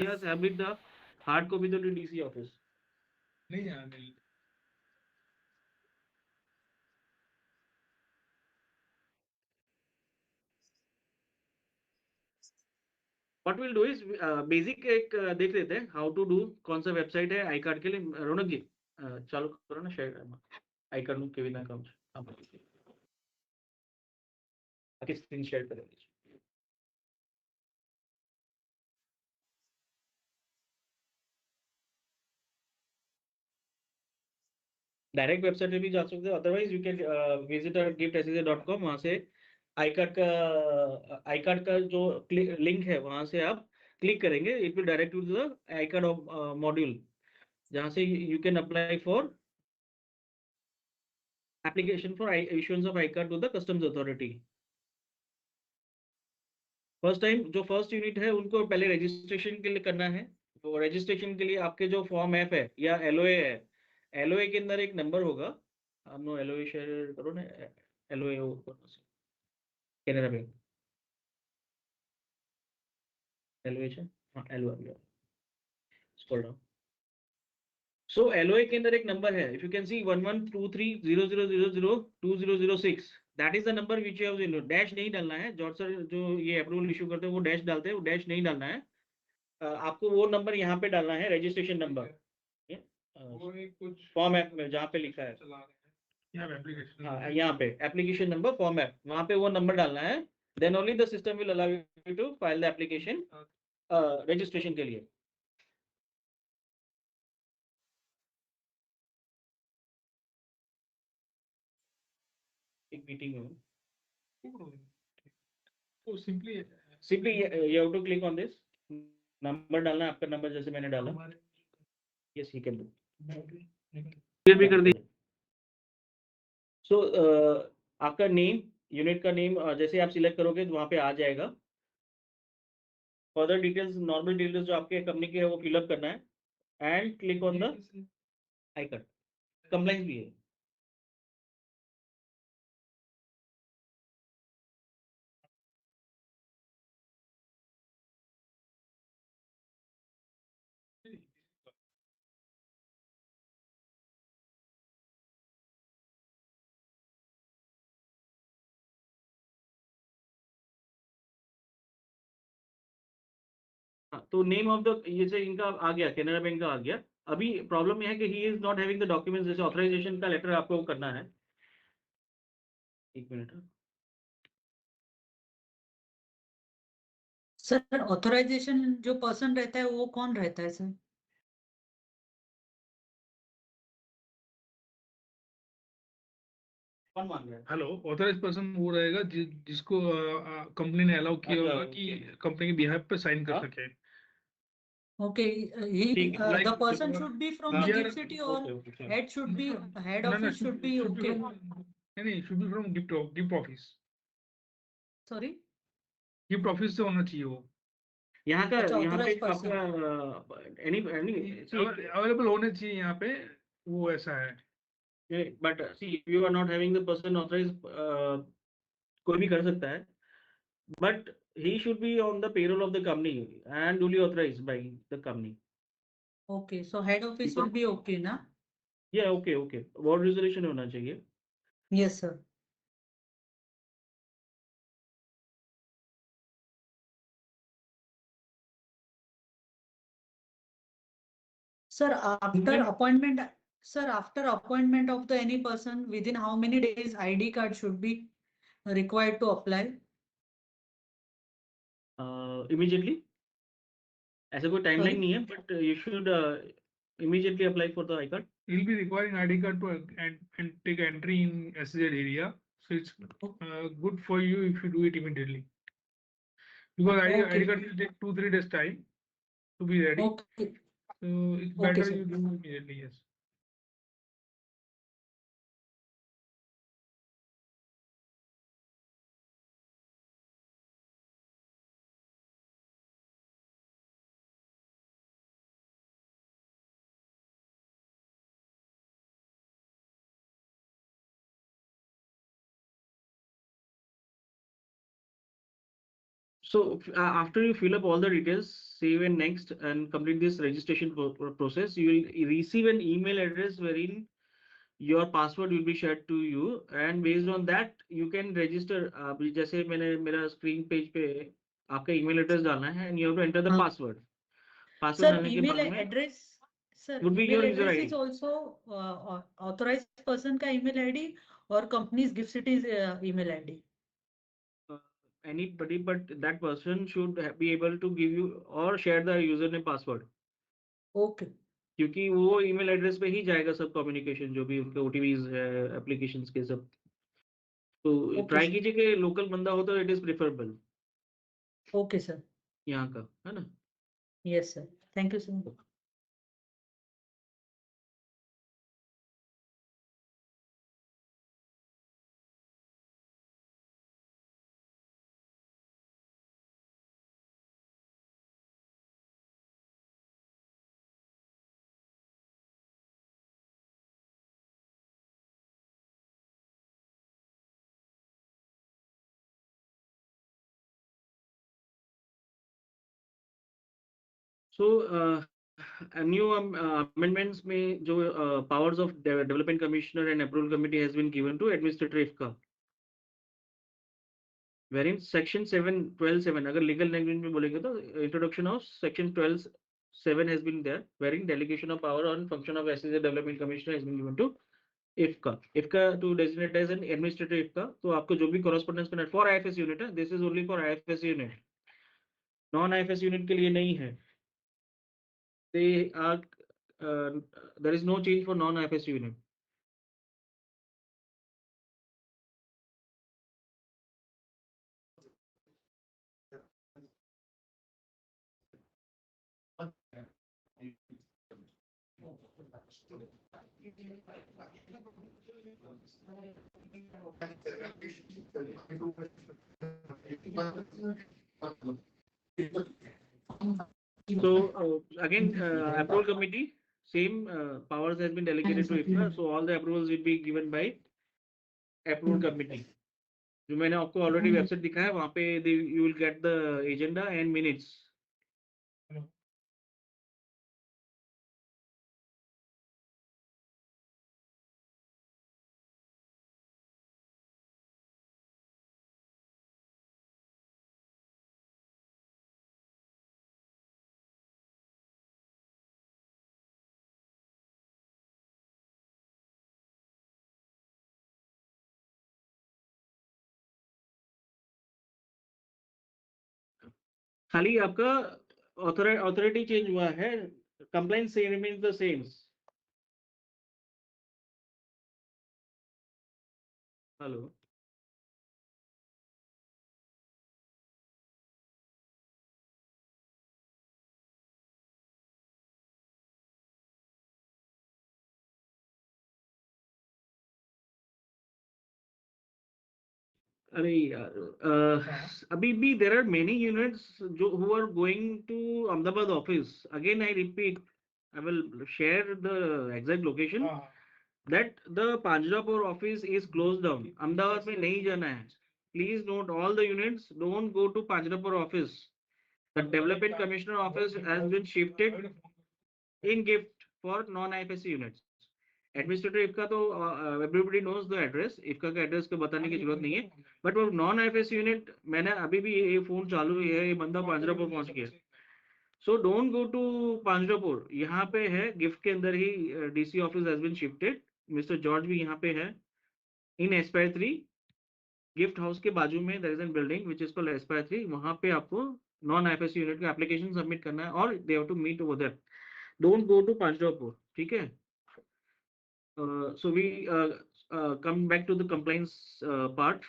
has submit the hard copy to the DC office. नहीं यार नहीं. What we'll do is basic एक देख लेते हैं हाउ टू डू. कौन सा वेबसाइट है आई कार्ड के लिए. रौनक जी चालू करो ना शेयर आई कार्ड के बिना अकाउंट आके स्क्रीन शेयर करेंगे. डायरेक्ट वेबसाइट पे भी जा सकते हो. Otherwise you can visit gift.com. वहां से आई कार्ड का जो लिंक है वहां से आप क्लिक करेंगे. It will direct to the I card module जहां से you can apply for application for issuance of I-card to the customs authority. First time जो फर्स्ट यूनिट है उनको पहले रजिस्ट्रेशन के लिए करना है. तो रजिस्ट्रेशन के लिए आपके जो फॉर्म एफ है या एलओए है, एलओए के अंदर एक नंबर होगा. हम लोग एलओए शेयर करो ना. एलओए कैनरा बैंक एलओए है. हाँ एलओए स्क्रॉल डाउन. सो एलओए के अंदर एक नंबर है. If you can C 112300002006. That is the number which you have. Dash नहीं डालना है. जॉर्ज सर जो ये अप्रूवल इशू करते हैं वो डैश डालते हैं. वो डैश नहीं डालना है. आपको वो नंबर यहाँ पे डालना है. रजिस्ट्रेशन नंबर वो एक कुछ फॉर्म ऐप में जहाँ पे लिखा है चला रहे हैं. यहाँ एप्लीकेशन. हाँ यहाँ पे एप्लीकेशन नंबर फॉर्म ऐप वहाँ पे वो नंबर डालना है. Then only the system will allow you to file the application registration के लिए. एक मीटिंग में तो simply you have to click on this. Number डालना है आपका नंबर जैसे मैंने डाला. Yes he can do. Clear भी कर दी. सो आपका नेम यूनिट का नेम जैसे आप सिलेक्ट करोगे तो वहाँ पे आ जाएगा. फर्दर डिटेल्स नॉर्मल डिटेल्स जो आपके कंपनी के है वो फिलअप करना है. And click on the I card. Compliance भी है. हाँ, तो नेम ऑफ द ये से इनका आ गया. कैनरा बैंक का आ गया. अभी प्रॉब्लम यह है कि he is not having the documents. जैसे ऑथराइजेशन का लेटर आपको करना है. एक मिनट. सर ऑथराइजेशन जो पर्सन रहता है वो कौन रहता है सर? कौन मांग रहा है? हेलो. ऑथराइज पर्सन वो रहेगा जिसको कंपनी ने अलाउ किया अच्छा, होगा कि okay. कंपनी के बिहाफ पे साइन कर हाँ? सके. Okay, ठीक है. Like the person should be from the here. gift city or okay okay चलो. head should be head No, no, office should be should be okay. from, नहीं should be from gift office. Sorry. Gift office से होना चाहिए वो. यहाँ का अच्छा, यहाँ पे authorized person. आपका एनी अवेलेबल होने चाहिए यहाँ पे. वो ऐसा है. But see you are not having the person authorise. कोई भी कर सकता है. But he should be on the payroll of the company and duly authorized by the company. Okay, so head office will be okay ना? Yeah, okay, okay. Word resolution होना चाहिए. Yes sir. Sir, after appointment of the any person, within how many days ID card should be required to apply? Immediately. ऐसा कोई timeline Sorry. नहीं है. But you should immediately apply for the I-card. You'll be requiring ID card to and take entry in SEZ area. So it's good for you if you do it immediately. Because ID Okay. card will take 2-3 days time to be ready. Okay. So it's Okay, better sir. you do immediately. Yes. So after you fill up all the details, save and next, and complete this registration process, you will receive an email address wherein your password will be shared to you, and based on that you can register. अभी जैसे मैंने मेरा screen page पे आपका email address डालना है, and you have to enter the हाँ. password. Password Sir, डालने के email बाद में address, sir, would be email your user address ID. is also authorized person का email ID or company's gift city's email ID. Anybody, but that person should be able to give you or share the username password. Okay. क्योंकि वो email address पे ही जाएगा सब communication, जो भी उनके ओटीवीज है एप्लीकेशंस के सब. तो Okay, ट्राई sir. कीजिए कि लोकल बंदा हो तो it is preferable Okay, sir. यहाँ का, है ना. Yes, sir. Thank you, sir. So new amendments में जो powers of development commissioner and approval committee has been given to administrative का, wherein section 7 अगर legal language में बोलेंगे तो introduction of section 12(7) has been there, wherein delegation of power on function of SEZ development commissioner has been given to IFCA to designate as an administrative IFCA. तो आपको जो भी correspondence करना है for IFS unit है, this is only for IFS unit, non IFS unit के लिए नहीं है. they are there is no change for non IFS unit. So again, approval committee, same powers has been delegated to IFCA. So all the approvals will be given by approval committee. जो मैंने आपको already website दिखाया है, वहाँ पे you will get the agenda and minutes. खाली आपका authority change हुआ है, compliance remains the same. Hello. अरे यार, अभी भी there are many units जो who are going to Ahmedabad office. Again I repeat, I will share the exact location that the Panjrapur office is closed down. Ahmedabad में नहीं जाना है. Please note, all the units don't go to Panjrapur office. The development commissioner office has been shifted in gift for non-IFSC units. Administrative IFCA तो everybody knows the address, IFCA का address को बताने की जरूरत नहीं है. बट वो non IFS unit, मैंने अभी भी ये फोन चालू है, ये बंदा पांजरापुर पहुंच गया. So don't go to Panjrapur. यहाँ पे है गिफ्ट के अंदर ही DC office has been shifted. Mister George भी यहाँ पे है इन एस्पायर 3 गिफ्ट हाउस के बाजू में. There is an building which is called Aspire 3. वहां पे आपको नॉन आईएफएस यूनिट का एप्लीकेशन सबमिट करना है और they have to meet over there. Don't go to Panjrapur. ठीक है. So we come back to the compliance part.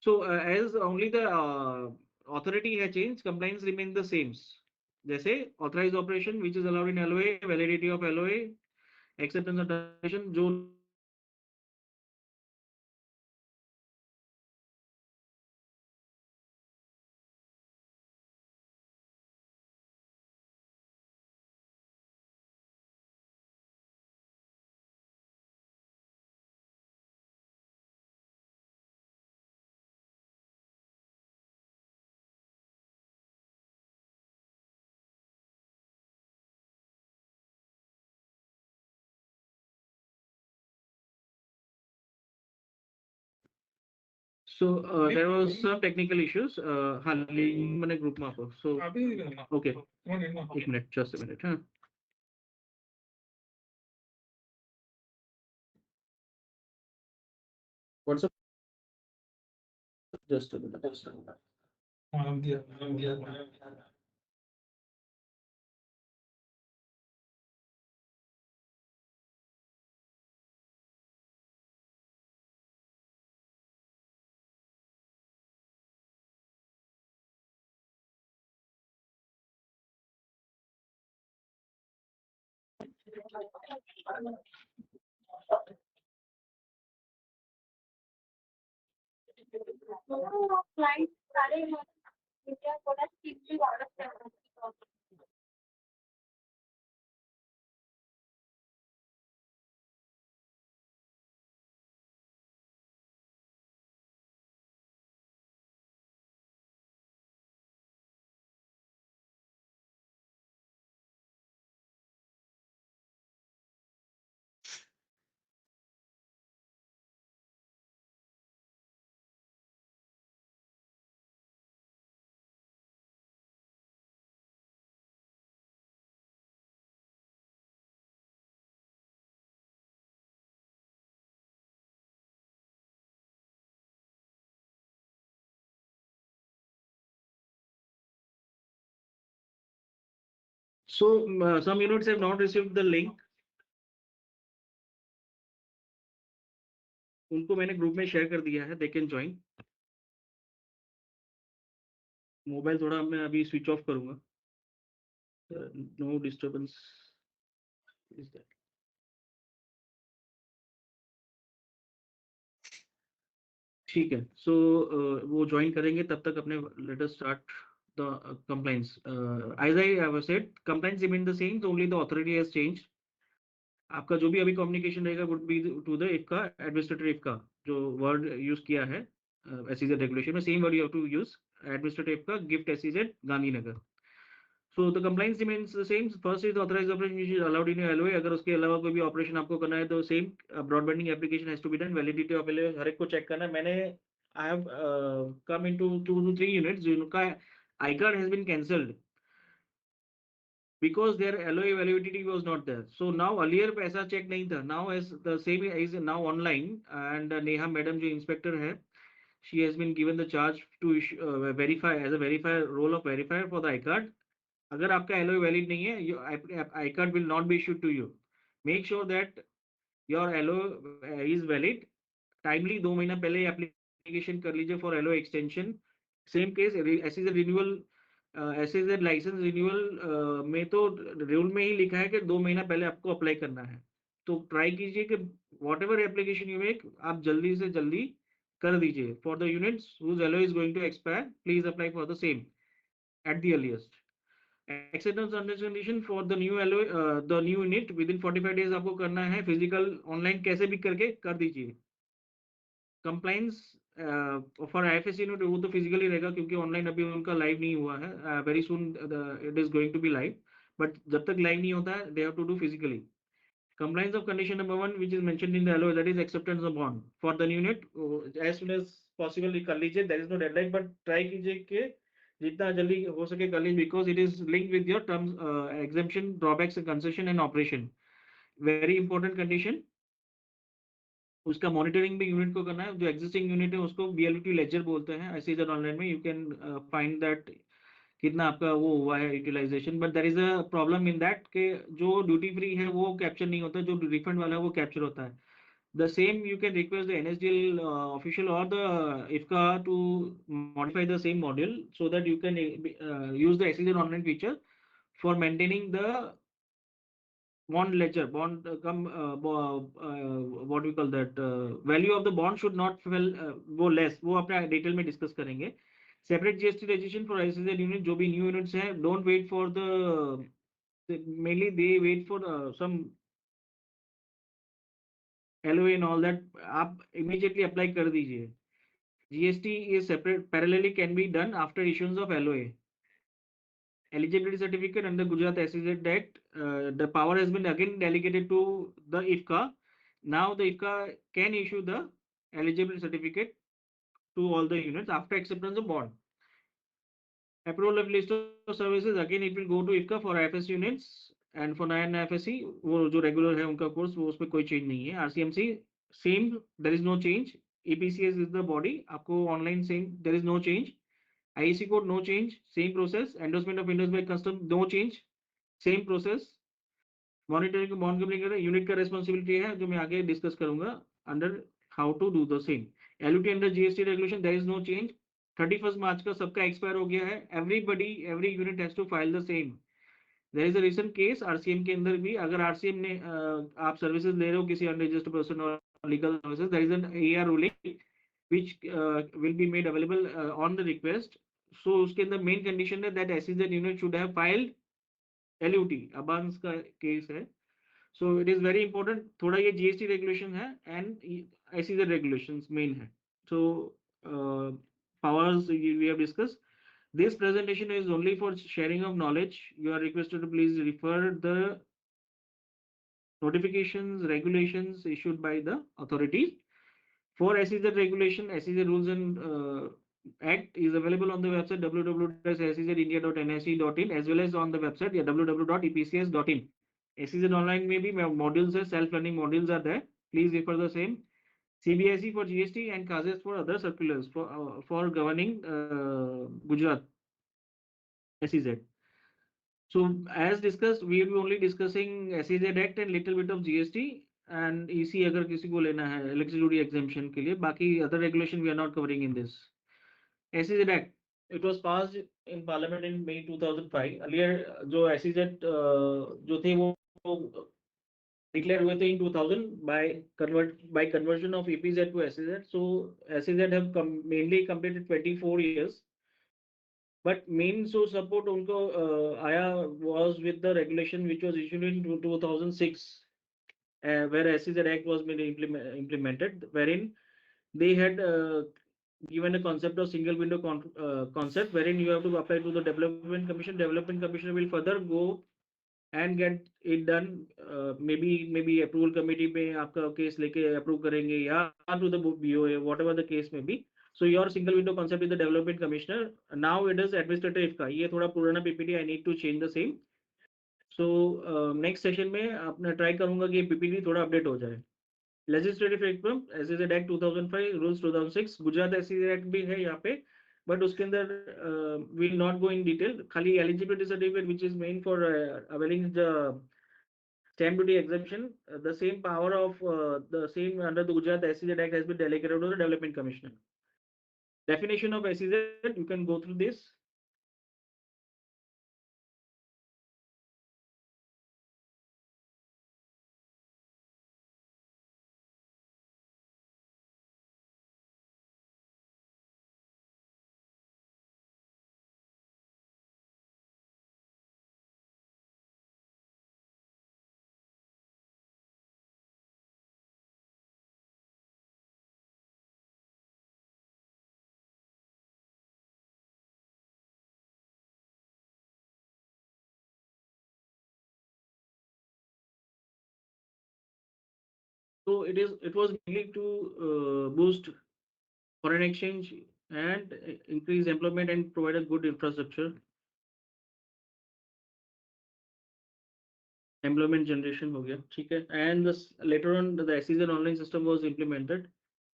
So as only the authority has changed, compliance remains the same. जैसे authorized operation which is allowed in LOA, validity of LOA, acceptance of transaction, जो So there was some technical issues. हाँ link मैंने group में आपको. So okay. एक minute, just a minute. हाँ. What's up? Just a minute. So some units have not received the link. उनको मैंने group में शेयर कर दिया है. They can join. मोबाइल थोड़ा मैं अभी स्विच ऑफ करूंगा. No disturbance is there. ठीक है. So वो ज्वाइन करेंगे तब तक अपने let us start the compliance. As I have said, compliance remain the same. Only the authority has changed. आपका जो भी अभी कम्युनिकेशन रहेगा would be to the IFCA administrator IFCA जो वर्ड यूज किया है SEZ रेगुलेशन में same word you have to use administrator IFCA gift SEZ Gandhinagar. So the compliance remains the same. First is the authorized operation which is allowed in your LOA. अगर उसके अलावा कोई भी operation आपको करना है तो same broadbanding application has to be done. Validity of LOA हर एक को चेक करना है. मैंने I have come into 2 to 3 units जिनका I card has been cancelled because their LOA validity was not there. So now earlier पैसा check नहीं था. Now as the same is now online and Neha madam जो inspector है she has been given the charge to verify as a verifier role of verifier for the I card. अगर आपका LOA valid नहीं है I card will not be issued to you. Make sure that your LOA is valid. Timely 2 महीना पहले application कर लीजिए for LOA extension. Same case SEZ renewal SEZ licence renewal में तो रूल में ही लिखा है कि 2 महीना पहले आपको अप्लाई करना है. तो ट्राई कीजिए कि whatever application you make आप जल्दी से जल्दी कर दीजिए. For the units whose LOA is going to expire please apply for the same at the earliest. Acceptance under condition for the new LOA, the new unit within 45 days आपको करना है. Physical online कैसे भी करके कर दीजिए. Compliance for IFS unit वो तो फिजिकली रहेगा क्योंकि ऑनलाइन अभी उनका लाइव नहीं हुआ है. Very soon it is going to be live. But जब तक लाइव नहीं होता है they have to do physically. Compliance of condition number 1 which is mentioned in the LOA, that is acceptance of bond for the new unit. As soon as possible कर लीजिए. There is no deadline but try कीजिए कि जितना जल्दी हो सके कर लीजिए because it is linked with your terms, exemption, drawbacks, concession and operation. Very important condition. उसका मॉनिटरिंग भी यूनिट को करना है. जो एग्जिस्टिंग यूनिट है उसको BLT लेजर बोलते हैं. SEZ ऑनलाइन में यू कैन फाइंड दैट कितना आपका वो हुआ है utilisation. But there is a problem in that कि जो ड्यूटी फ्री है वो कैप्चर नहीं होता. जो रिफंड वाला है वो कैप्चर होता है. The same you can request the NSDL official or the IFCA to modify the same module so that you can use the SEZ online feature for maintaining the bond ledger. Bond what we call that value of the bond should not fall go less. वो अपने detail में discuss करेंगे. Separate GST registration for SEZ unit जो भी new units हैं don't wait for the mainly they wait for some LOA and all that. आप immediately apply कर दीजिए. GST is separate parallelly can be done after issuance of LOA. Eligibility certificate under Gujarat SEZ Act, the power has been again delegated to the IFCA. Now the IFCA can issue the eligibility certificate to all the units after acceptance of bond. Approval of list of services, again it will go to IFCA for IFS units and for non FSC वो जो regular है उनका course वो उसमें कोई change नहीं है. RCMC same, there is no change. EPCS is the body, आपको online same, there is no change. IEC code no change, same process. Endorsement of windows by custom no change, same process. Monitoring को bond company unit का responsibility है जो मैं आगे discuss करूंगा under how to do the same. LUT under GST regulation there is no change. 31 March का सबका expire हो गया है. Everybody every unit has to file the same. There is a recent case RCM के अंदर भी, अगर आरसीएम ने आप सर्विसेज ले रहे हो किसी अनरजिस्टर्ड पर्सन और legal services, there is an AR ruling which will be made available on the request. So उसके अंदर मेन कंडीशन है that SEZ unit should have filed LUT. अबांस का केस है. So it is very important. थोड़ा ये GST regulation है and SEZ regulations main है. So powers we have discussed. This presentation is only for sharing of knowledge. You are requested to please refer the notifications, regulations issued by the authorities. For SEZ regulation, SEZ rules and act is available on the website www.sezindia.nse.in as well as on the website www.epcs.in. SEZ online में भी modules है, self-learning modules are there. Please refer the same. CBSE for GST and CASES for other circulars for governing Gujarat SEZ. So as discussed, we will be only discussing SEZ Act and little bit of GST. And EC अगर किसी को लेना है electricity exemption के लिए, बाकी other regulation we are not covering in this. SEZ Act, it was passed in Parliament in May 2005. Earlier जो SEZ जो थे वो declared हुए थे in 2000 by conversion of EPZ to SEZ. So SEZ have mainly completed 24 years. But main source support उनको आया was with the regulation which was issued in 2006. Where SEZ Act was made implemented, wherein they had given a concept of single window concept, wherein you have to apply to the Development Commission. Development Commissioner will further go and get it done. Maybe approval committee में आपका case लेके approve करेंगे या to the BOA, whatever the case may be. So your single window concept is the Development Commissioner. Now it is administrative का. ये थोड़ा पुराना PPT, I need to change the same. So next session में अपना try करूंगा कि PPT थोड़ा update हो जाए. Legislative Reform, SEZ Act 2005, Rules 2006, Gujarat SEZ Act भी है यहाँ पे, but उसके अंदर will not go in detail. खाली eligibility certificate which is main for availing the stamp duty exemption. The same power of the same under the Gujarat SEZ Act has been delegated to the Development Commissioner. Definition of SEZ, you can go through this. So it was mainly to boost foreign exchange and increase employment and provide a good infrastructure. Employment generation हो गया, ठीक है. And later on the SEZ online system was implemented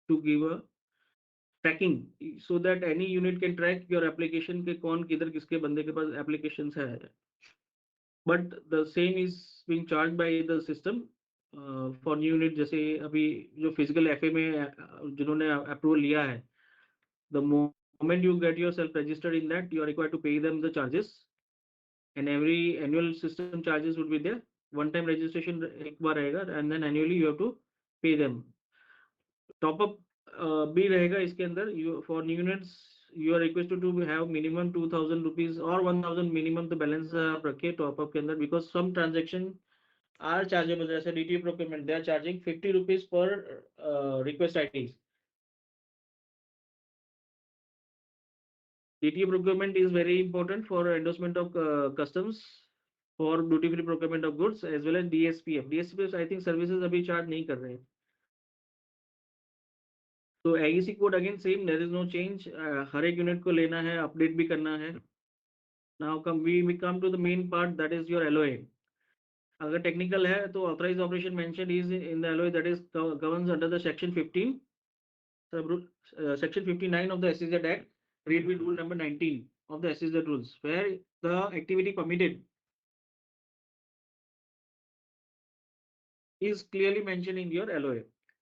to give a tracking so that any unit can track your application के कौन किधर किसके बंदे के पास applications है. But the same is being charged by the system for new unit. जैसे अभी जो physical FA में जिन्होंने approval लिया है, the moment you get yourself registered in that, you are required to pay them the charges, and every annual system charges would be there. One time registration एक बार रहेगा and then annually you have to pay them. Top up भी रहेगा इसके अंदर. You for new units you are requested to have minimum 2000 rupees or 1000 minimum the balance आप रखिए top up के अंदर, because some transaction are chargeable. जैसे DTU procurement they are charging 50 rupees per request IDs. DTU procurement is very important for endorsement of customs, for duty free procurement of goods as well as DSPF. DSPF I think services अभी charge नहीं कर रहे हैं. तो AEC code again same, there is no change, हर एक unit को लेना है, अपडेट भी करना है। Now we come to the main part, that is your LOA। अगर टेक्निकल है तो authorise operation mention is in the LOA, that is governs under the section 15 section 59 of the SEZ Act, read with rule number 19 of the SEZ rules, where the activity permitted is clearly mentioned in your LOA।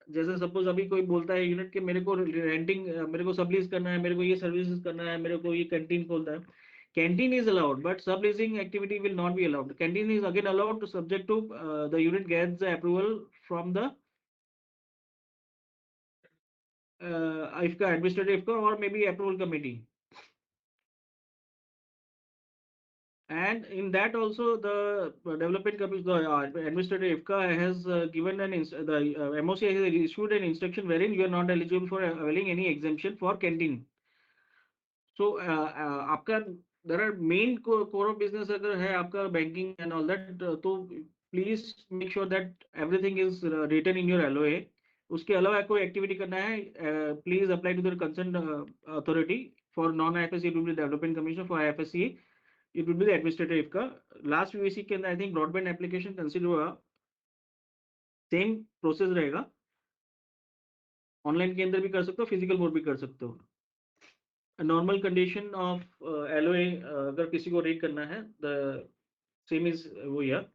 जैसे suppose अभी कोई बोलता है unit के मेरे को renting, मेरे को सबलीज करना है, मेरे को ये सर्विसेज करना है, मेरे को ये कैंटीन खोलना है, canteen is allowed but subleasing activity will not be allowed. Canteen is again allowed subject to the unit gets the approval from the IFCA administrative IFCA or maybe approval committee, and in that also the development committee, the administrative IFCA has given the MOC has issued an instruction wherein you are not eligible for availing any exemption for canteen। So आपका there are main core of business अगर है आपका banking and all that, तो please make sure that everything is written in your LOA। उसके अलावा कोई activity करना है, please apply to the concern authority. For non IFSC it will be development commission, for IFSC it will be the administrative का। Last UAC के अंदर I think broadband application consider हुआ, same process रहेगा, online के अंदर भी कर सकते हो, फिजिकल मोड भी कर सकते हो। नॉर्मल कंडीशन ऑफ LOA अगर किसी को रीड करना है, द सेम इज वो यार।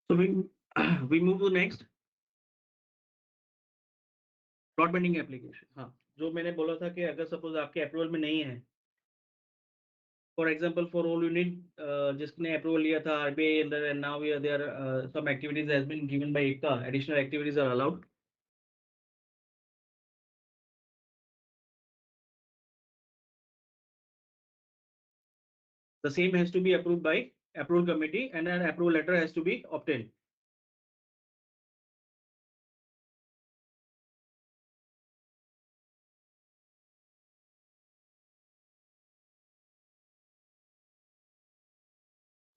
So we move to next, broadbanding application. हाँ, जो मैंने बोला था कि अगर सपोज आपके अप्रूवल में नहीं है, for example for all unit जिसने अप्रूवल लिया था RBI under, and now we are there some activities has been given by IFCA, additional activities are allowed. The same has to be approved by approval committee and an approval letter has to be obtained।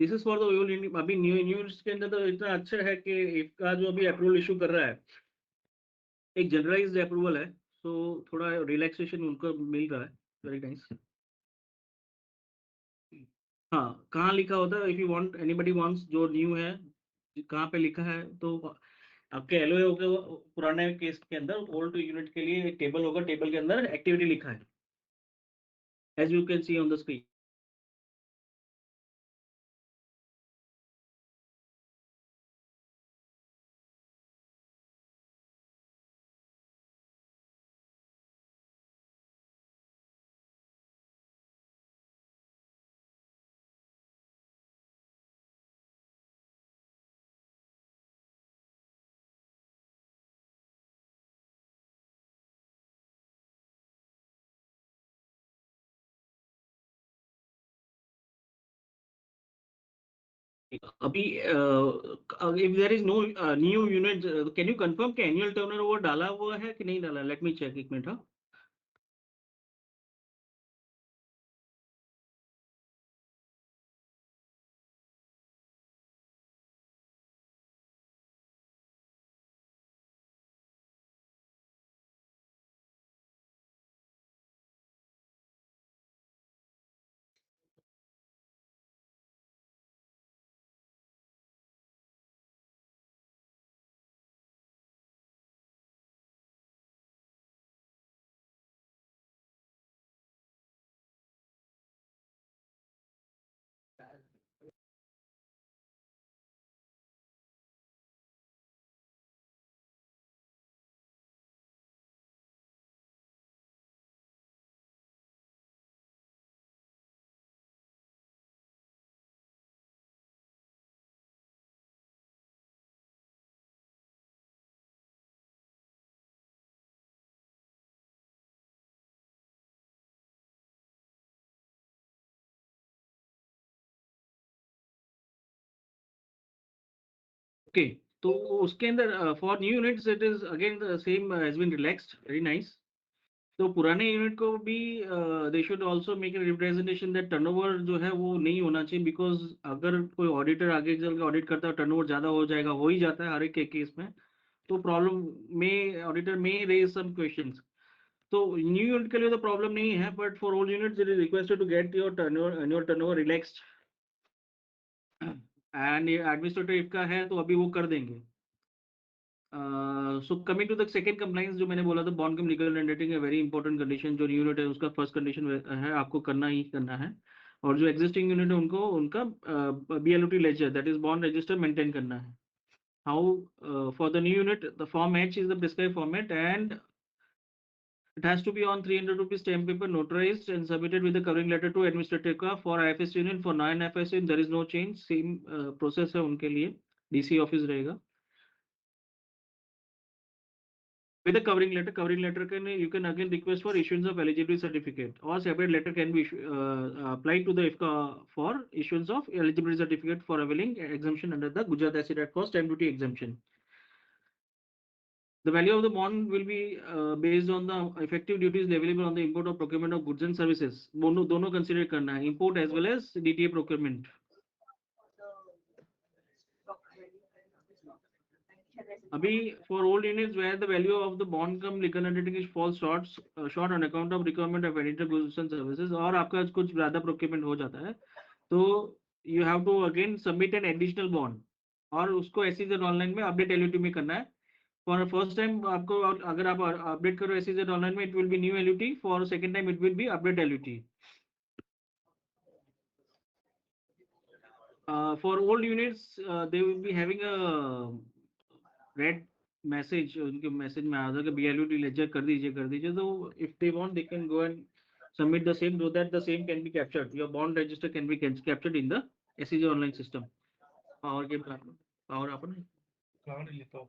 This is for the unit. अभी new units के अंदर तो इतना अच्छा है कि IFCA जो अभी अप्रूवल इशू कर रहा है, एक जनरलाइज्ड अप्रूवल है, तो थोड़ा रिलैक्सेशन उनको मिल रहा है। Very nice. हाँ, कहाँ लिखा होता है, if you want anybody wants, जो न्यू है कहाँ पे लिखा है, तो आपके LOA होगा, पुराने केस के अंदर ओल्ड यूनिट के लिए एक टेबल होगा, टेबल के अंदर एक्टिविटी लिखा है, as you can see on the screen. अभी if there is no new unit, can you confirm कि annual turnover डाला हुआ है कि नहीं डाला? Let me check एक मिनट. हाँ. Okay, तो उसके अंदर for new units it is again the same has been relaxed, very nice. तो पुराने यूनिट को भी they should also make a representation that turnover जो है वो नहीं होना चाहिए, बिकॉज अगर कोई ऑडिटर आगे चल के ऑडिट करता है टर्नओवर ज्यादा हो जाएगा, हो ही जाता है हर एक के केस में, तो प्रॉब्लम में ऑडिटर में रेज सम क्वेश्चंस. तो न्यू यूनिट के लिए तो प्रॉब्लम नहीं है, but for old units it is requested to get your turnover relaxed, and administrative का है तो अभी वो कर देंगे. So coming to the second compliance जो मैंने बोला था, बॉन्ड कम लीगल अंडरटेकिंग है वेरी इंपॉर्टेंट कंडीशन. जो यूनिट है उसका फर्स्ट कंडीशन है आपको करना ही करना है, और जो एग्जिस्टिंग यूनिट है उनको उनका BLOT ledger that is bond register maintain करना है. How for the new unit the form H is the prescribe format and it has to be on 300 rupees stamp paper notarized and submitted with the covering letter to administrative का. For IFS union, for non-IFS union there is no change, same process है उनके लिए, DC office रहेगा. With a covering letter can you can again request for issuance of eligibility certificate, or separate letter can be applied to the IFCA for issuance of eligibility certificate for availing exemption under the Gujarat Acid Act for stamp duty exemption. The value of the bond will be based on the effective duties leviable on the import or procurement of goods and services. दोनों consider करना है, import as well as DTA procurement. अभी for old units where the value of the bond cum legal undertaking falls short on account of requirement of editor goods and services, और आपका कुछ ज्यादा procurement हो जाता है, तो you have to again submit an additional bond, और उसको SEZ online में update LUT में करना है. For first time आपको अगर आप update करो SEZ online में, it will be new LUT. For second time it will be update LUT. For old units they will be having a red message, उनके message में आया था कि बीएलयूटी लेजर कर दीजिए. तो if they want they can go and submit the same so that the same can be captured, your bond register can be captured in the SEZ online system. Power के power अपन cloud लेता हूं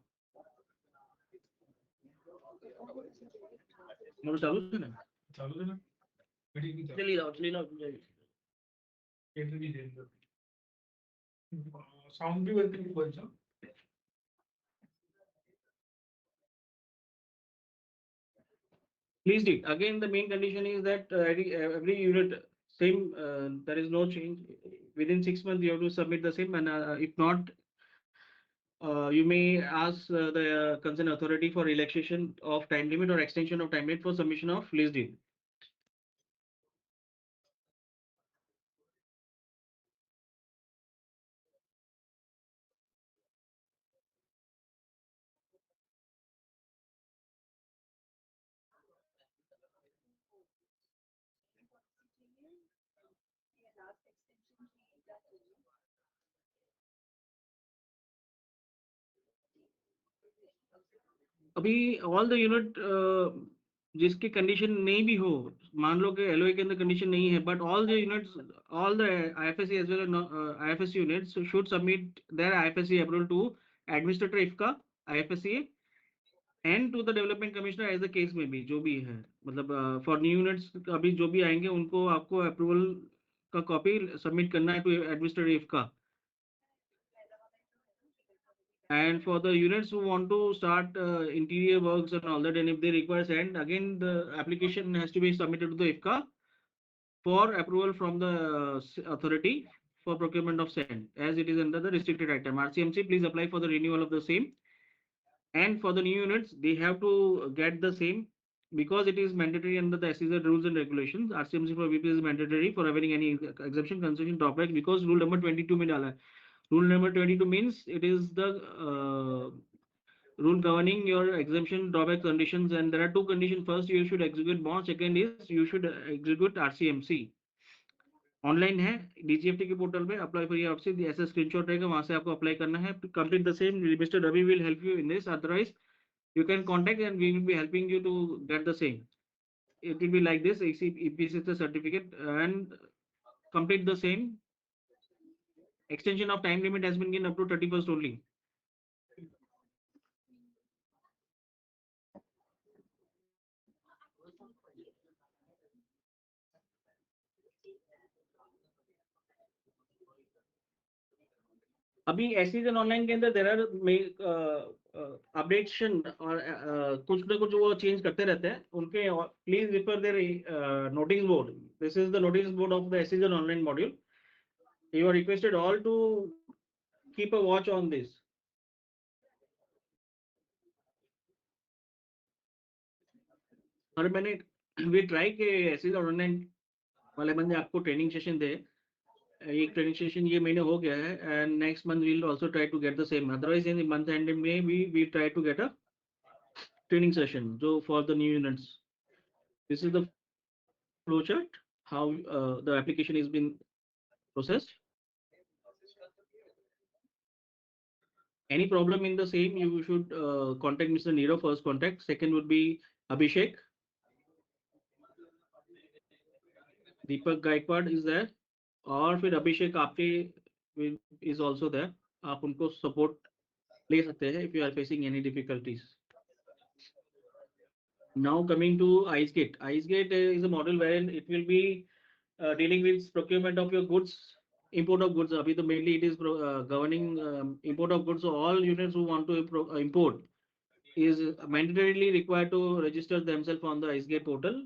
मोर चालू है ना चलिए entry भी दे दो, साउंड भी वर्किंग बोल जाओ. Please do. Again, the main condition is that every unit same, there is no change. Within 6 months, you have to submit the same, and if not, you may ask the concerned authority for relaxation of time limit or extension of time limit for submission of lease deed. अभी all the unit जिसकी condition नहीं भी हो, मान लो कि LOA के अंदर condition नहीं है, but all the units, all the IFSC as well IFSC units should submit their IFSC approval to administrator IFCA IFSC and to the development commissioner as the case में भी जो भी है. मतलब फॉर न्यू यूनिट्स अभी जो भी आएंगे उनको आपको अप्रूवल का कॉपी सबमिट करना है to administrator IFCA. And for the units who want to start interior works and all that, and if they require sand, again the application has to be submitted to the IFCA for approval from the authority for procurement of sand, as it is under the restricted item. RCMC, please apply for the renewal of the same. And for the new units, they have to get the same because it is mandatory under the SEZ rules and regulations. RCMC for VP is mandatory for having any exemption, concession, drawback, because rule number 22 में डाला है. Rule number 22 means it is the rule governing your exemption, drawback conditions, and there are two conditions. First, you should execute bond. Second is you should execute RCMC. Online है DGFT के portal पे. Apply for option ऐसा screenshot रहेगा, वहां से आपको apply करना है. Complete the same. Mister Ravi will help you in this. Otherwise you can contact and we will be helping you to get the same. It will be like this: EPC certificate and complete the same. Extension of time limit has been given up to 31st only. अभी एसईज online के अंदर there are updation और कुछ ना कुछ वो change करते रहते हैं उनके. Please refer their notice board. This is the notice board of the SEZ online module. You are requested all to keep a watch on this. और मैंने वी ट्राई के एसईज ऑनलाइन वाले बंदे आपको ट्रेनिंग सेशन दे. एक ट्रेनिंग सेशन ये महीने हो गया है and next month we will also try to get the same. Otherwise in month end में we try to get a training session जो for the new units. This is the flow chart how the application is been processed. Any problem in the same, you should contact Mr. Nirav, first contact. Second would be Abhishek. Deepak Gaikwad is there. और फिर अभिषेक आपके is also there. आप उनको support ले सकते हैं if you are facing any difficulties. Now coming to IceGate. IceGate is a model wherein it will be dealing with procurement of your goods, import of goods. Abhi to mainly it is governing import of goods. So all units who want to import is mandatorily required to register themselves on the IceGate portal.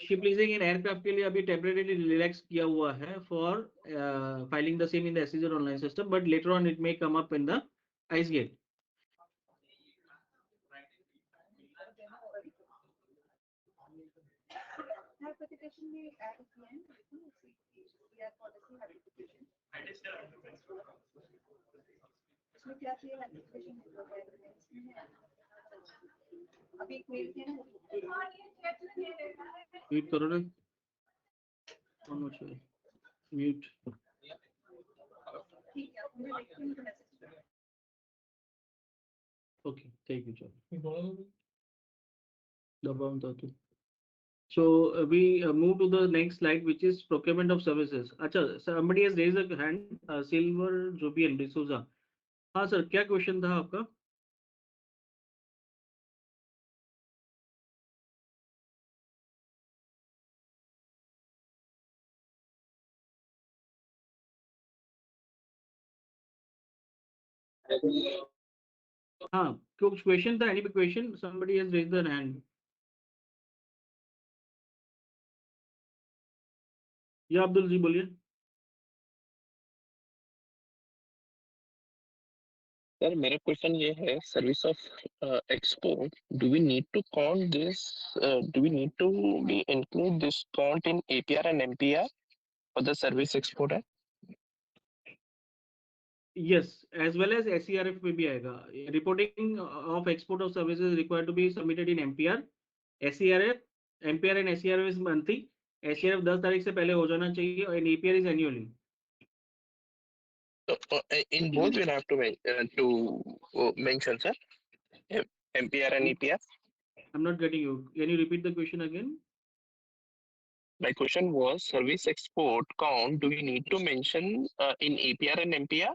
Ship leasing in aircraft के लिए अभी temporarily relax किया हुआ है for filing the same in the SEZ online system, but later on it may come up in the ICEGATE. Mute करो ना. Mute. Okay thank you. चलो दबाओ तो. So we move to the next slide, which is procurement of services. अच्छा, somebody has raised a hand. Silver Jobian D'Souza. हाँ sir, क्या question था आपका? हाँ, कुछ क्वेश्चन था? Any question? Somebody has raised their hand. या अब्दुल जी बोलिए. सर मेरा क्वेश्चन ये है, service of export, do we need to count this, do we need to be include this count in APR and MPR for the service export है? Yes, as well as SERF में भी आएगा. Reporting of export of services required to be submitted in MPR, SERF, MPR and SERF is monthly. SERF 10 तारीख से पहले हो जाना चाहिए और APR is annually. In both we'll have to mention, sir, MPR and EPR. I'm not getting you. Can you repeat the question again? My question was, service export count, do we need to mention in APR and MPR?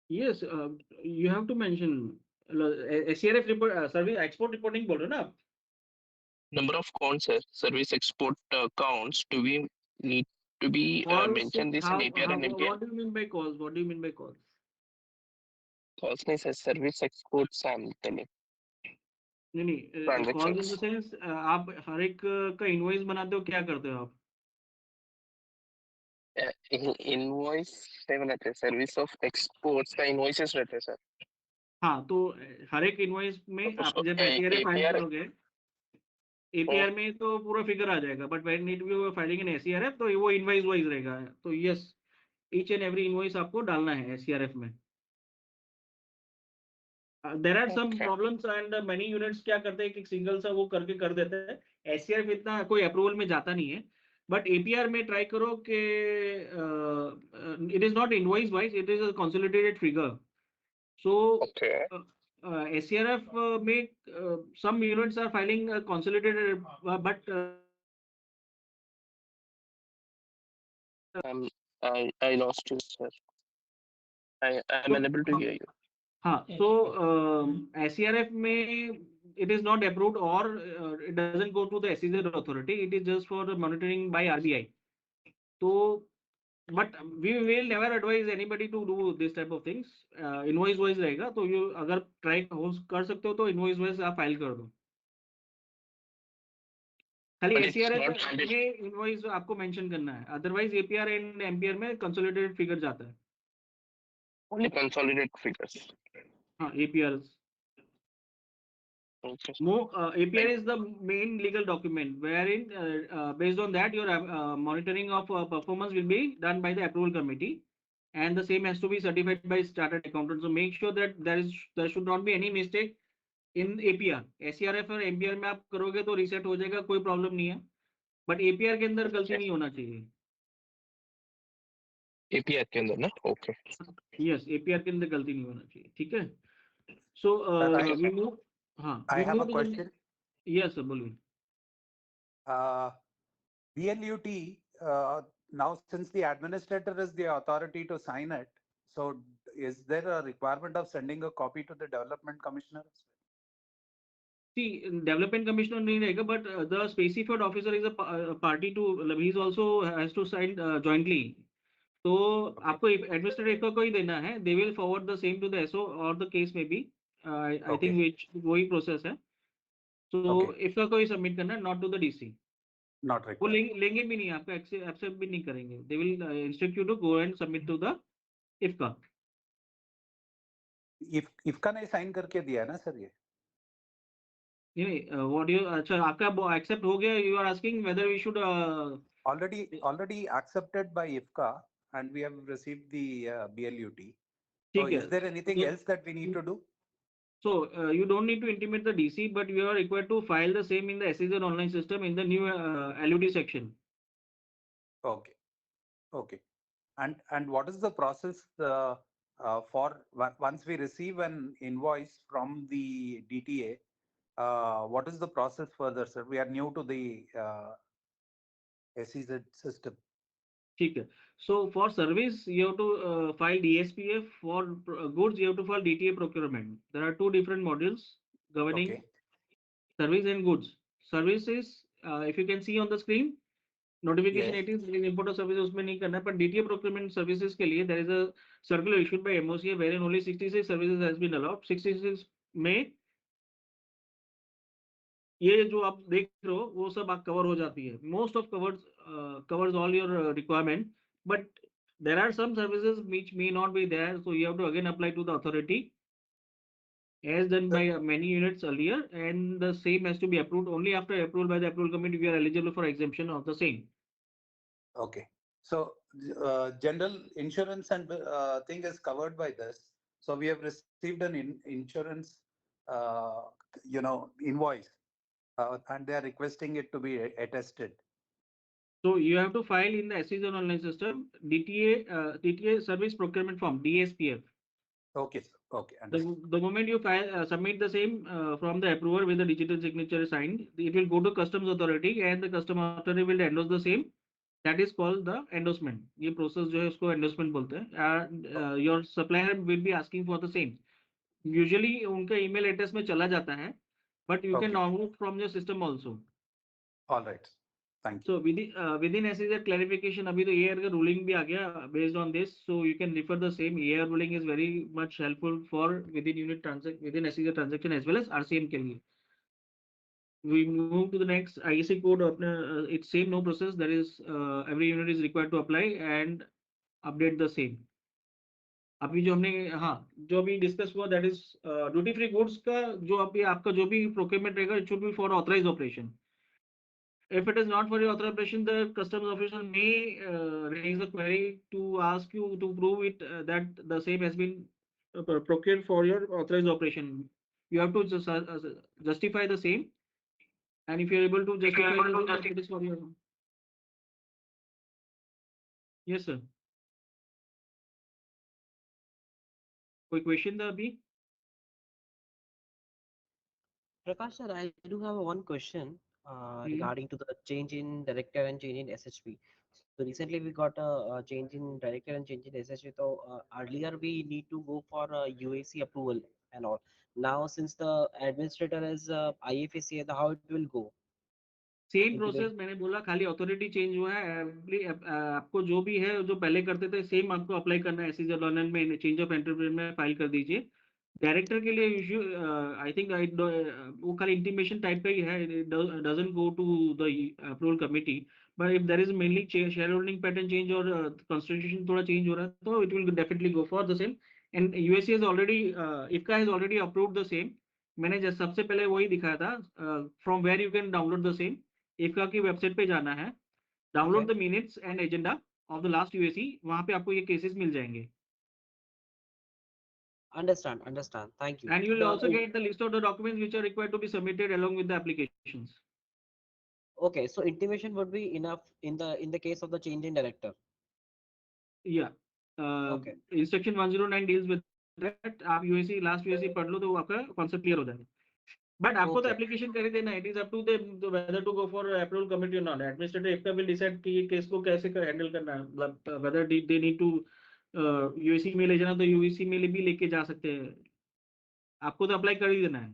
Yes, you have to mention. SERF report, service export reporting बोल रहे हो ना आप? Number of counts, sir. Service export counts, do we need to be Calls, mention this in APR and MPR? what do you mean by calls? What do you mean by calls? Calls means as service exports I'm telling. नहीं call in the Transactions. Sense आप हर एक का invoice बनाते हो, क्या करते हो आप? इनवॉइस सेवन रहते हैं, सर्विस ऑफ एक्सपोर्ट्स का इनवॉइसेस रहते हैं सर। हाँ, तो हर एक इनवॉइस में तो आप उसको जब एपीआर फाइल APR करोगे, एपीआर में तो पूरा फिगर आ जाएगा, but when it be filing in SERF तो वो इनवॉइस वाइज रहेगा। तो yes, each and every invoice आपको डालना है एसईआरएफ में। There are some Okay. Problems and many units क्या करते हैं कि सिंगल सा वो करके कर देते हैं। एसईआरएफ इतना कोई अप्रूवल में जाता नहीं है, बट एपीआर में ट्राई करो कि it is not invoice wise, it is a consolidated figure. So Okay. SCRF में some units are filing consolidated, but I lost you, sir. I'm so, unable to hear you. हाँ, so SCRF में it is not approved or it doesn't go to the SEZ authority. It is just for the monitoring by RBI. So, but we will never advise anybody to do this type of things. Invoice wise रहेगा, तो you अगर try कर सकते हो तो invoice wise आप file कर दो। खाली But it's एसईआरएफ not mandatory. में इनवॉइस आपको मेंशन करना है, अदरवाइज एपीआर एंड एमपीआर में कंसोलिडेटेड फिगर जाता है। Only consolidate figures. हाँ, APR Okay. APR is the main legal document wherein based on that your monitoring of performance will be done by the approval committee, and the same has to be certified by chartered accountant. So make sure that there should not be any mistake in APR. SCRF और MPR में आप करोगे तो reset हो जाएगा, कोई problem नहीं है, बट APR के अंदर गलती नहीं होना चाहिए। APR के अंदर ना? Okay. यस, APR के अंदर गलती नहीं होना चाहिए, ठीक है। सो वी मूव, हाँ, I we have move a to the, question. Yes sir बोलिए। BLUT, now since the administrator is the authority to sign it, so is there a requirement of sending a copy to the development commissioner? See, development commissioner नहीं रहेगा, but the specified officer is a party to, he is also has to sign jointly. तो आपको administrator को ही देना है, they will forward the same to the SO or the case may be, I think which वही process है। So if का कोई submit करना है, not to the DC. Not वो required. लेंगे भी नहीं, आपका एक्सेप्ट भी नहीं करेंगे, they will instruct you to go and submit to the IFCA. If का नहीं sign करके दिया है ना सर ये? नहीं, what you, अच्छा आपका एक्सेप्ट हो गया, you are asking whether we should Already accepted by IFCA, and we have received the BLUT. So ठीक है। is there anything else that we need to do? So you don't need to intimate the DC, but you are required to file the same in the SEZ online system in the new LUT section. Okay. And what is the process for once we receive an invoice from the DTA? What is the process further, sir? We are new to the SEZ system. ठीक है। So for service you have to file DSPF, for goods you have to file DTA procurement. There are two different modules governing service and goods. Services, if you can see on the screen, notification Yes. 18 import of services उसमें नहीं करना है, but DTA procurement services के लिए there is a circular issued by MOCA wherein only 66 services has been allowed. 66 में ये जो आप देख रहे हो वो सब आप कवर हो जाती है, most of covers all your requirement, but there are some services which may not be there, so you have to again apply to the authority as done by many units earlier, and the same has to be approved. Only after approval by the approval committee we are eligible for exemption of the same. Okay. So general insurance and thing is covered by this. So we have received an insurance, invoice, and they are requesting it to be attested. So you have to file in the SEZ online system DTA service procurement form, DSPF. Okay, sir. Okay, understood. The moment you file, submit the same from the approver with the digital signature signed, it will go to customs authority and the customs authority will endorse the same. That is called the endorsement. ये process जो है उसको endorsement बोलते हैं. Your supplier will be asking for the same. Usually उनका email address में चला जाता है, but you can download from your system also. All right. Thank you. So within SEZ clarification, अभी तो AR का ruling भी आ गया based on this, so you can refer the same. AR ruling is very much helpful for within unit within SEZ transaction as well as RCM के लिए. We move to the next IEC code. It's same no process. That is every unit is required to apply and update the same. अभी जो हमने जो अभी discuss हुआ that is duty free goods का जो अभी आपका जो भी प्रोक्योरमेंट रहेगा it should be for authorised operation. If it is not for your authorization, the customs official may raise a query to ask you to prove it that the same has been procured for your authorized operation. You have to justify the same, and if you are able to justify the same, it is for your. Yes, sir. कोई question था अभी? Prakash sir, I do have one question regarding to the change in director and change in SHP. So recently we got a change in director and change in SHP. So earlier we need to go for UAC approval and all. Now since the administrator is IFSC, how it will go? Same process मैंने बोला, खाली authority change हुआ है. आपको जो भी है जो पहले करते थे सेम आपको अप्लाई करना है. SEZ ऑनलाइन में चेंज ऑफ एंटरप्रेन्योर में फाइल कर दीजिए. डायरेक्टर के लिए इश्यू आई थिंक वो खाली इंटीमेशन टाइप का ही है. Doesn't go to the approval committee. But if there is mainly share holding pattern change और कॉन्स्टिट्यूशन थोड़ा चेंज हो रहा है तो it will definitely go for the same. And USC has already IFCA has already approved the same. मैंने just सबसे पहले वही दिखाया था. From where you can download the same. IFCA की वेबसाइट पे जाना है, download the minutes and agenda of the last UAC. वहां पे आपको ये केसेस मिल जाएंगे. Understand. Thank you. And you will also get the list of the documents which are required to be submitted along with the applications. Okay, so intimation would be enough in the case of the change in director. Yeah. Okay. Instruction 109 deals with that. आप UAC last UAC पढ़ लो तो आपका concept clear हो जाएगा. But आपको तो Okay. Application कर ही देना. It is up to the whether to go for approval committee और not. Administrator IFCA will decide कि ये केस को कैसे हैंडल करना है. मतलब whether they need to UAC में ले जाना तो यूएसी में भी लेके जा सकते हैं. आपको तो अप्लाई कर ही देना है.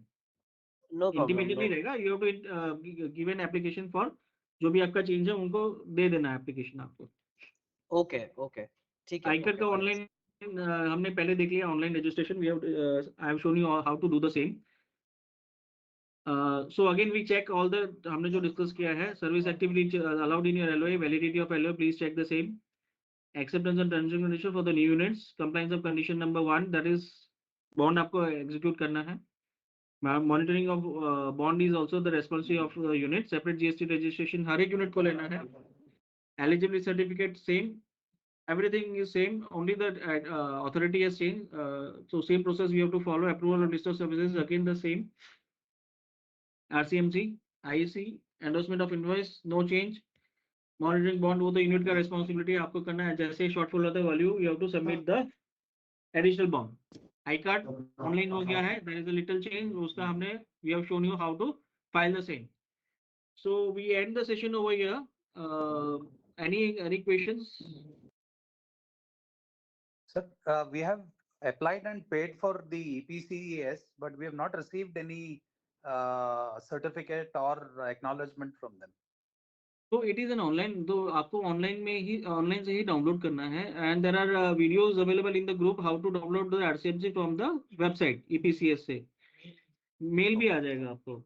No problem. इंटीमेटेड नहीं रहेगा. You have to give an application for जो भी आपका चेंज है उनको दे देना है एप्लीकेशन आपको. Okay. ठीक है. आईकर का ऑनलाइन हमने पहले देख लिया. Online registration we have I have shown you how to do the same. So again we check all the हमने जो डिस्कस किया है. Service activity allowed in your LOA, validity of LOA, please check the same. Acceptance and terms and conditions for the new units. Compliance of condition number 1, that is bond आपको execute करना है. Monitoring of bond is also the responsibility of the unit. Separate GST registration हर एक unit को लेना है. Eligibility certificate same. Everything is same. Only the authority has changed. So same process we have to follow. Approval of list of services again the same. RCMC, IEC, endorsement of invoice, no change. Monitoring bond वो तो unit का responsibility आपको करना है. जैसे shortfall होता है value you have to submit the additional bond. I card online हो गया है. There is a little change. उसका हमने we have shown you how to file the same. So we end the session over here. Any questions? Sir, we have applied and paid for the EPCES, but we have not received any certificate or acknowledgement from them. So it is an online. तो आपको online से ही download करना है. And there are videos available in the group how to download the RCMC from the website EPCS से. Mail भी आ जाएगा आपको.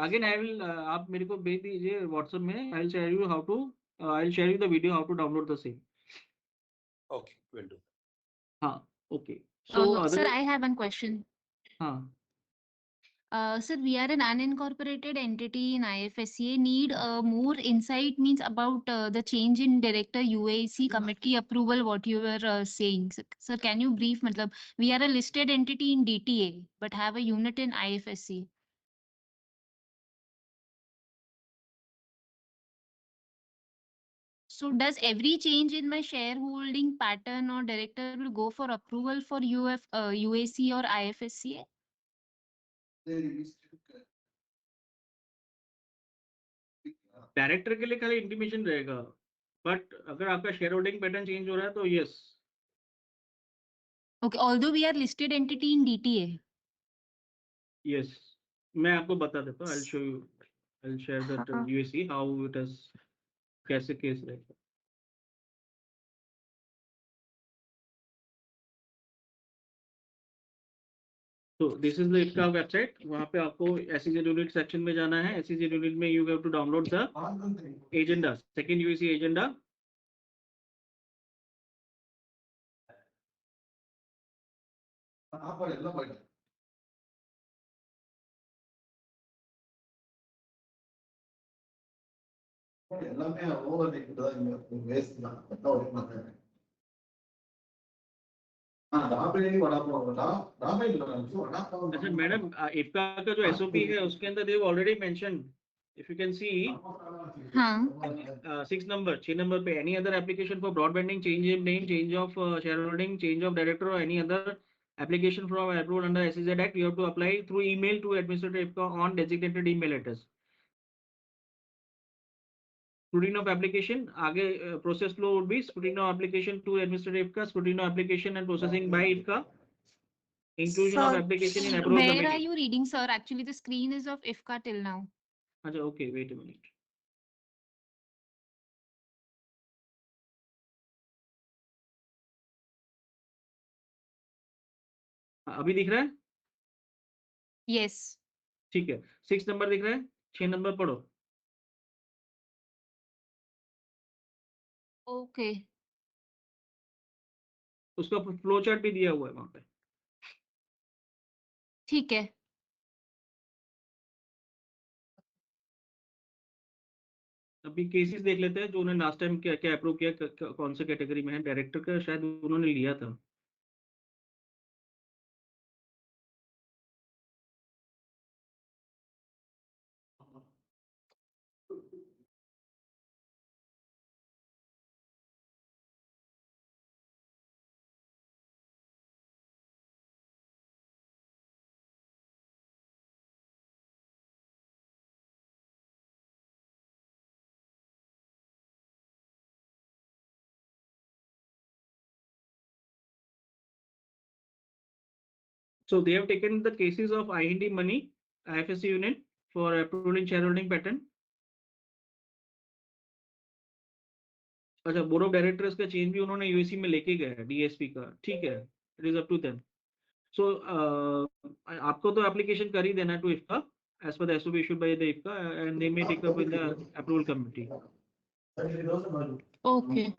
अगेन आई विल आप मेरे को भेज दीजिए व्हाट्सएप में. I will share you how to I will share you the video how to download the same. Okay, will do. हाँ, okay. So Sir, I have one question. हाँ. Sir, we are an unincorporated entity in IFSCA. Need more insight means about the change in director UAC committee approval. What you were saying, sir. Can you brief? मतलब we are a listed entity in DTA, but have a unit in IFSC. So does every change in my shareholding pattern or director will go for approval for UAC or IFSCA? Director के लिए खाली intimation रहेगा. But अगर आपका share holding pattern change हो रहा है तो yes. Okay, although we are listed entity in DTA. Yes, मैं आपको बता देता हूँ. I will show you. I'll share that UAC how it is कैसे केस रहेगा. So this is the IFCA website. वहाँ पे आपको SEZ unit section में जाना है. SEZ unit में you have to download the agenda. Second UAC agenda. अच्छा मैडम, IFCA का जो SOP है उसके अंदर they already mentioned. If you can see, हाँ 6 number, 6 number पे any other application for broadbanding, change of name, change of shareholding, change of director or any other application from approved under SEZ Act, you have to apply through email to administrator IFCA on designated email address. Scrutiny of application, आगे process flow would be scrutiny of application to administrator IFCA, scrutiny of application and processing by IFCA, inclusion of Sir, application in approval where committee. are you reading, sir? Actually the screen is of IFCA till now. अच्छा, okay, wait a minute. अभी दिख रहा है? Yes. ठीक है. 6 number दिख रहा है, 6 नंबर पढ़ो. Okay. उसका फ्लो चार्ट भी दिया हुआ है वहां पे. ठीक है. अभी केसेस देख लेते हैं जो उन्होंने लास्ट टाइम क्या क्या अप्रूव किया, कौन से कैटेगरी में है. डायरेक्टर का शायद उन्होंने लिया था. So they have taken the cases of IND money, IFSC unit for approval in shareholding pattern. अच्छा, बोर्ड ऑफ डायरेक्टर्स का चेंज भी उन्होंने यूएसी में लेके गए हैं, डीएसपी का. ठीक है, it is up to them. So आपको तो एप्लीकेशन कर ही देना to IFCA as per the SOP issued by the IFCA and they may take up with the approval committee. Okay.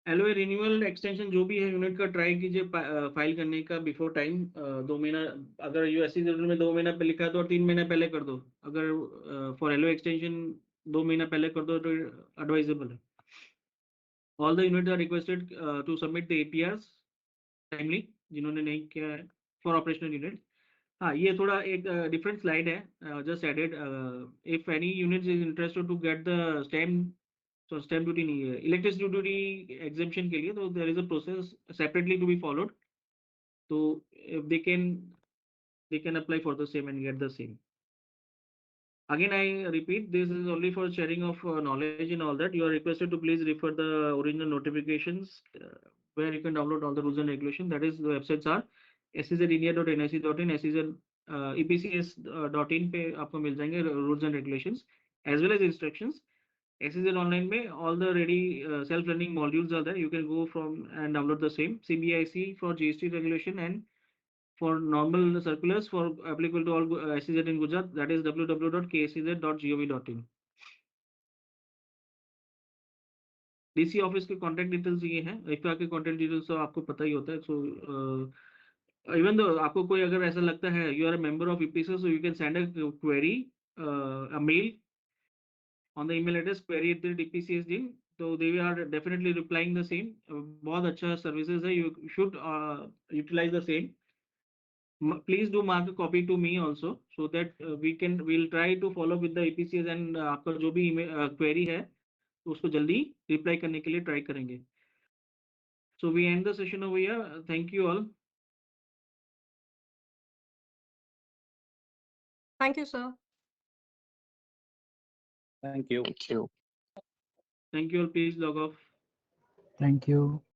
LOA renewal extension जो भी है यूनिट का try कीजिए फाइल करने का बिफोर टाइम. 2 महीना अगर यूएससी में 2 महीना पहले लिखा है तो 3 महीना पहले कर दो. अगर फॉर एलओए एक्सटेंशन 2 महीना पहले कर दो तो एडवाइजेबल है. All the units are requested to submit the APRs timely, जिन्होंने नहीं किया है फॉर ऑपरेशनल यूनिट. हाँ, ये थोड़ा एक डिफरेंट स्लाइड है, just added. If any unit is interested to get the stamp, तो स्टैम्प ड्यूटी नहीं है, इलेक्ट्रिसिटी ड्यूटी एग्जेम्पशन के लिए, तो there is a process separately to be followed. तो they can apply for the same and get the same. Again, I repeat, this is only for sharing of knowledge and all that. You are requested to please refer the original notifications where you can download all the rules and regulations. That is, the websites are sezindia.nic.in, epcs.in पे आपको मिल जाएंगे rules and regulations as well as instructions. SEZ online में all the ready self-learning modules are there. You can go from and download the same. CBIC for GST regulation and for normal circulars for applicable to all SEZ in Gujarat, that is www.kcz.gov.in. DC office के contact details ये हैं. IFCA के contact details तो आपको पता ही होता है. So even though आपको कोई अगर ऐसा लगता है you are a member of EPC, so you can send a query, a mail on the email address query@epcsd. So they are definitely replying the same. बहुत अच्छा services है, you should utilize the same. Please do mark a copy to me also so that we'll try to follow with the EPCs and आपका जो भी query है तो उसको जल्दी reply करने के लिए try करेंगे. So we end the session over here. Thank you all. Thank you, sir. Thank you. Thank you. Thank you all. Please log off. Thank you.